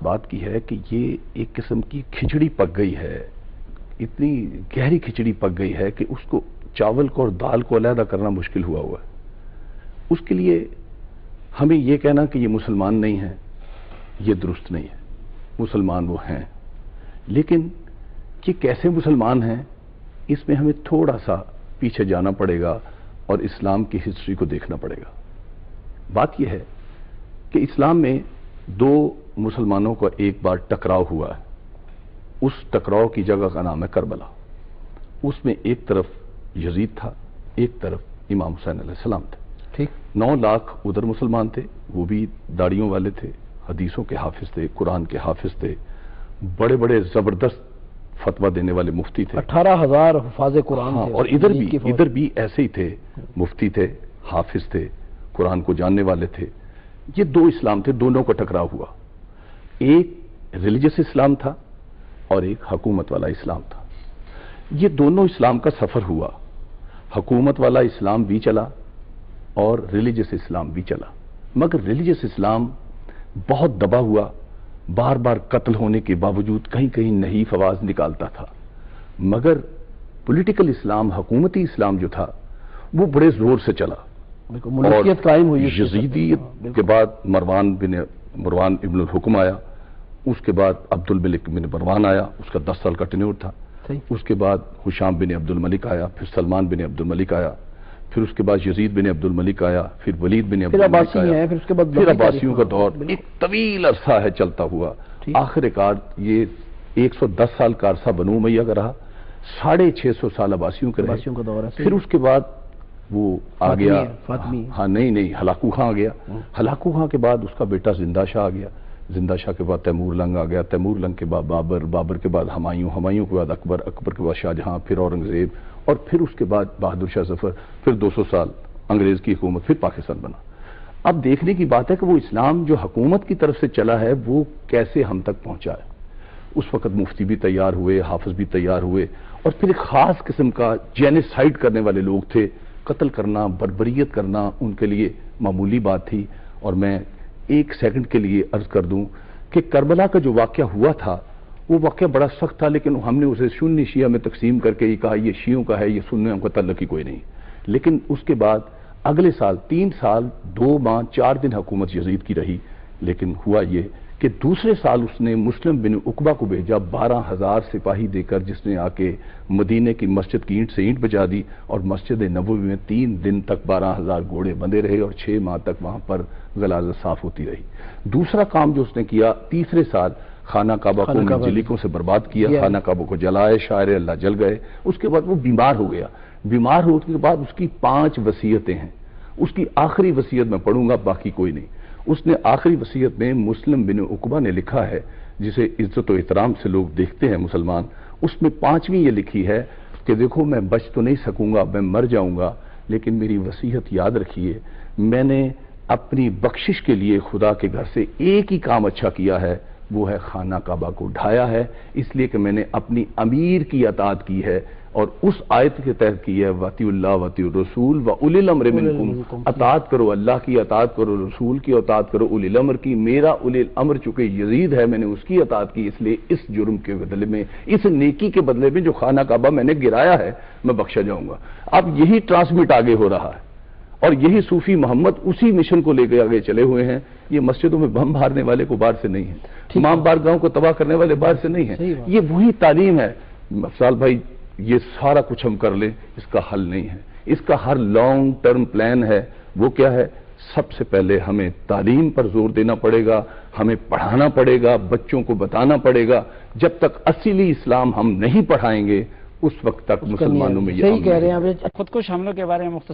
بات کی ہے کہ یہ ایک قسم کی کھچڑی پک گئی ہے، اتنی گہری کھچڑی پک گئی ہے کہ اس کو چاول کو اور دال کو علیحدہ کرنا مشکل ہوا ہے۔ اس کے لیے ہمیں یہ کہنا کہ یہ مسلمان نہیں ہیں، یہ درست نہیں ہے۔ مسلمان وہ ہیں، لیکن یہ کیسے مسلمان ہیں اس میں ہمیں تھوڑا سا پیچھے جانا پڑے گا اور اسلام کی ہسٹری کو دیکھنا پڑے گا۔ بات یہ ہے کہ اسلام میں دو مسلمانوں کا ایک بار ٹکراؤ ہوا ہے۔ اس ٹکراؤ کی جگہ کا نام ہے کربلا۔ اس میں ایک طرف یزید تھا، ایک طرف امام حسین علیہ السلام تھے۔ ٹھیک 9 لاکھ ادھر مسلمان تھے، وہ بھی داڑیوں والے تھے، حدیثوں کے حافظ تھے، قرآن کے حافظ تھے، بڑے بڑے زبردست فتویٰ دینے والے مفتی تھے۔ 18,000 حفاظ قرآن ہاں، تھے اور ادھر بھی ایسے ہی تھے، مفتی تھے، حافظ تھے، قرآن کو جاننے والے تھے۔ یہ دو اسلام تھے، دونوں کا ٹکراؤ ہوا۔ ایک ریلیجس اسلام تھا اور ایک حکومت والا اسلام تھا۔ یہ دونوں اسلام کا سفر ہوا، حکومت والا اسلام بھی چلا اور ریلیجس اسلام بھی چلا، مگر ریلیجس اسلام بہت دبا ہوا، بار بار قتل ہونے کے باوجود کہیں کہیں نحیف آواز نکالتا تھا۔ مگر پولیٹیکل اسلام، حکومتی اسلام جو تھا وہ بڑے زور سے چلا، ملکیت قائم ہوئی۔ یزیدیت کے بعد مروان ابن الحکم آیا، اس کے بعد عبد الملک بن مروان آیا، اس کا 10 سال کا ٹینیور تھا۔ اس کے بعد حشام بن عبد الملک آیا، پھر سلمان بن عبد الملک آیا، پھر اس کے بعد یزید بن عبد الملک آیا، پھر ولید بن عبد الملک آیا، پھر عباسیوں کا دور ایک طویل عرصہ ہے چلتا ہوا۔ آخر کار یہ 110 سال کا عرصہ بنو امیہ کا رہا، 650 سال عباسیوں کا دور ہے۔ پھر اس کے بعد وہ آ گیا، ہاں نہیں ہلاکو خان آ گیا، ہلاکو خان کے بعد اس کا بیٹا زندہ شاہ آ گیا، زندہ شاہ کے بعد تیمور لنگ آ گیا، تیمور لنگ کے بعد بابر کے بعد ہمایوں کے بعد اکبر کے بعد شاہجہاں، پھر اورنگزیب، اور پھر اس کے بعد بہادر شاہ ظفر، پھر 200 سال انگریز کی حکومت، پھر پاکستان بنا۔ اب دیکھنے کی بات ہے کہ وہ اسلام جو حکومت کی طرف سے چلا ہے وہ کیسے ہم تک پہنچا ہے۔ اس وقت مفتی بھی تیار ہوئے، حافظ بھی تیار ہوئے، اور پھر ایک خاص قسم کا جینیسائیڈ کرنے والے لوگ تھے۔ قتل کرنا، بربریت کرنا ان کے لیے معمولی بات تھی۔ اور میں 1 سیکنڈ کے لیے عرض کر دوں کہ کربلا کا جو واقعہ ہوا تھا وہ واقعہ بڑا سخت تھا، لیکن ہم نے اسے سنی شیعہ میں تقسیم کر کے یہ کہا یہ شیعوں کا ہے، یہ سنیوں کا تعلق ہی کوئی نہیں۔ لیکن اس کے بعد اگلے سال 3 سال 2 ماہ 4 دن حکومت یزید کی رہی، لیکن ہوا یہ کہ دوسرے سال اس نے مسلم بن عقبہ کو بھیجا 12,000 سپاہی دے کر، جس نے آ کے مدینے کی مسجد کی اینٹ سے اینٹ بجا دی، اور مسجد نبوی میں 3 دن تک 12,000 گھوڑے بندے رہے اور 6 ماہ تک وہاں پر غلاظت صاف ہوتی رہی۔ دوسرا کام جو اس نے کیا، تیسرے سال خانہ کعبہ کو منجلکوں سے برباد کیا، خانہ کعبہ کو جلائے، شاعر اللہ جل گئے۔ اس کے بعد وہ بیمار ہو گیا، بیمار ہونے کے بعد اس کی 5 وصیتیں ہیں۔ اس کی آخری وصیت میں پڑھوں گا، باقی کوئی نہیں۔ اس نے آخری وصیت میں مسلم بن عقبہ نے لکھا ہے، جسے عزت و احترام سے لوگ دیکھتے ہیں مسلمان، اس میں 5ویں یہ لکھی ہے کہ دیکھو میں بچ تو نہیں سکوں گا، میں مر جاؤں گا، لیکن میری وصیت یاد رکھیے، میں نے اپنی بخشش کے لیے خدا کے گھر سے ایک ہی کام اچھا کیا ہے، وہ ہے خانہ کعبہ کو ڈھایا ہے، اس لیے کہ میں نے اپنی امیر کی اطاعت کی ہے، اور اس آیت کے تحت کی ہے وَأَطِیعُوا اللَّهَ وَأَطِیعُوا الرَّسُولَ وَأُولِي الْأَمْرِ مِنْکُمْ، اطاعت کرو اللہ کی، اطاعت کرو رسول کی، اطاعت کرو اولی الامر کی۔ میرا اولی الامر چونکہ یزید ہے، میں نے اس کی اطاعت کی، اس لیے اس جرم کے بدلے میں، اس نیکی کے بدلے میں جو خانہ کعبہ میں نے گرایا ہے، میں بخشا جاؤں گا۔ اب یہی ٹرانسمٹ آگے ہو رہا ہے، اور یہی صوفی محمد اسی مشن کو لے کے آگے چلے ہوئے ہیں۔ یہ مسجدوں میں بم مارنے والے کو باہر سے نہیں ہے، تمام بارگاہوں کو تباہ کرنے والے باہر سے نہیں ہیں، یہ وہی تعلیم ہے۔ افضال بھائی، یہ سارا کچھ ہم کر لیں، اس کا حل نہیں ہے، اس کا ہر لانگ ٹرم پلان ہے۔ وہ کیا ہے؟ سب سے پہلے ہمیں تعلیم پر زور دینا پڑے گا، ہمیں پڑھانا پڑے گا، بچوں کو بتانا پڑے گا۔ جب تک اصلی اسلام ہم نہیں پڑھائیں گے اس وقت تک مسلمانوں میں یہ صحیح کہہ رہے ہیں۔ خودکش حملوں کے بارے میں مختصر